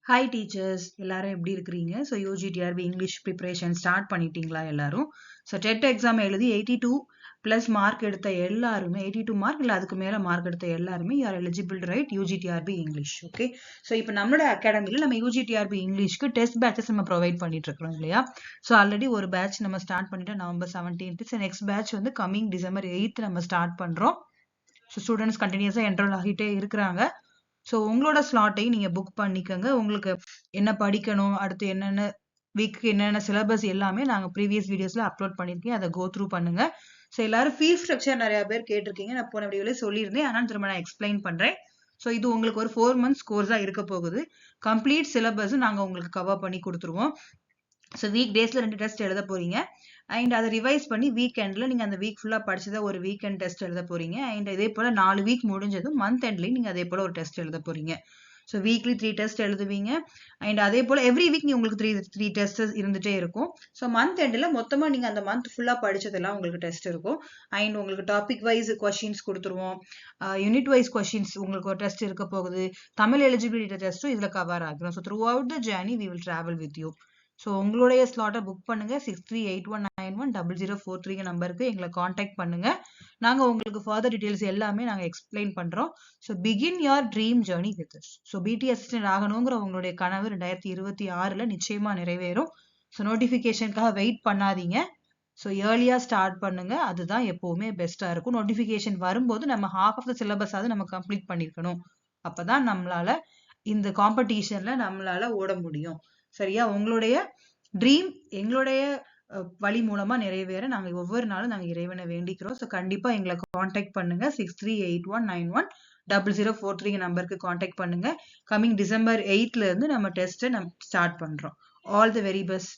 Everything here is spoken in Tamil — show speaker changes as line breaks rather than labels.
ஹாய் டீச்சர்ஸ், எல்லாரும் எப்படி இருக்கிறீங்க? So UGTRB English preparation start பண்ணிட்டீங்களா எல்லாரும்? ஸோ டெட் எக்ஸாம் எழுதி 82 ப்ளஸ் மார்க் எடுத்த எல்லாருமே, 82 மார்க் இல்லை அதுக்கு மேலே மார்க் எடுத்த எல்லாருமே you are eligible right UGTRB English. Okay, so இப்போ நம்மளோட அகாடமியில் நம்ம யூஜிடிஆர்பி இங்கிலீஷ்க்கு டெஸ்ட் பேட்சஸ் நம்ம ப்ரொவைட் பண்ணிட்டு இருக்கிறோம் இல்லையா? ஸோ ஆல்ரெடி ஒரு பேட்ச் நம்ம ஸ்டார்ட் பண்ணிட்டோம் November 17th. So next batch வந்து கம்மிங் December 8th நம்ம ஸ்டார்ட் பண்ணுறோம். ஸோ ஸ்டூடெண்ட்ஸ் கண்டினியூஸாக என்ரோல் ஆகிட்டே இருக்கிறாங்க. ஸோ உங்களோட ஸ்லாட்டையும் நீங்கள் புக் பண்ணிக்கோங்க. உங்களுக்கு என்ன படிக்கணும், அடுத்து என்னென்ன வீக்கு என்னென்ன சிலபஸ் எல்லாமே நாங்கள் ப்ரீவியஸ் வீடியோஸில் அப்லோட் பண்ணியிருக்கேன். அதை கோ த்ரூ பண்ணுங்க. ஸோ எல்லாரும் ஃபீஸ் ஸ்ட்ரக்சர் நிறைய பேர் கேட்டிருக்கீங்க. நான் போன வீடியோல சொல்லியிருந்தேன், ஆனால் திரும்ப நான் எக்ஸ்பிளைன் பண்ணுறேன். ஸோ இது உங்களுக்கு ஒரு 4 months கோர்ஸாக இருக்க போகுது. கம்ப்ளீட் சிலபஸ் நாங்கள் உங்களுக்கு கவர் பண்ணி கொடுத்துருவோம். ஸோ வீக் டேஸில் 2 டெஸ்ட் எழுத போறீங்க. அண்ட் அதை ரிவைஸ் பண்ணி வீக்கெண்டில் நீங்கள் அந்த வீக் ஃபுல்லாக படிச்சதை ஒரு வீக்கெண்ட் டெஸ்ட் எழுத போறீங்க. அண்ட் இதே போல் 4 வீக் முடிஞ்சதும் மந்த் எண்ட்லேயும் நீங்கள் அதே போல் ஒரு டெஸ்ட் எழுத போறீங்க. ஸோ வீக்லி 3 டெஸ்ட் எழுதுவீங்க. அண்ட் அதே போல் எவ்ரி வீக் நீங்கள் உங்களுக்கு 3 டெஸ்ட் இருந்துகிட்டே இருக்கும். ஸோ மந்த் எண்டில் மொத்தமாக நீங்கள் அந்த மந்த் ஃபுல்லாக படிச்சதெல்லாம் உங்களுக்கு டெஸ்ட் இருக்கும். அண்ட் உங்களுக்கு டாபிக் வைஸ் கொஷின்ஸ் கொடுத்துருவோம். யூனிட் வைஸ் கொஷின்ஸ் உங்களுக்கு ஒரு டெஸ்ட் இருக்க போகுது. தமிழ் எலிஜிபிலிட்டி டெஸ்ட்டும் இதில் கவர் ஆகிடும். So throughout the journey we will travel with you. So உங்களுடைய ஸ்லாட்டை புக் பண்ணுங்க. 6381910043 நம்பருக்கு எங்களை காண்டாக்ட் பண்ணுங்க. நாங்கள் உங்களுக்கு ஃபர்தர் டீடைல்ஸ் எல்லாமே நாங்கள் எக்ஸ்பிளைன் பண்ணுறோம். So begin your dream journey with us. So பிடி அசிஸ்டன்ட் ஆகணுங்கிற உங்களுடைய கனவு 2026 நிச்சயமா நிறைவேறும். ஸோ நோட்டிஃபிகேஷனுக்காக வெயிட் பண்ணாதீங்க. ஸோ ஏர்லியாக ஸ்டார்ட் பண்ணுங்க. அதுதான் எப்போவுமே பெஸ்ட்டாக இருக்கும். நோட்டிஃபிகேஷன் வரும்போது நம்ம ஹாஃப் ஆஃப் த சிலபஸாவது நம்ம கம்ப்ளீட் பண்ணியிருக்கணும். அப்போதான் நம்மளால இந்த காம்படிஷன்ல நம்மளால ஓட முடியும். சரியா? உங்களுடைய ட்ரீம் எங்களுடைய வழி மூலமா நிறைவேற நாங்க ஒவ்வொரு நாளும் நாங்க இறைவனை வேண்டிக்கிறோம். ஸோ கண்டிப்பா எங்களை காண்டாக்ட் பண்ணுங்க. 6381910043 நம்பருக்கு காண்டாக்ட் பண்ணுங்க. கம்மிங் December 8th இருந்து நம்ம டெஸ்ட்டை நம்ம ஸ்டார்ட் பண்றோம். All the very best.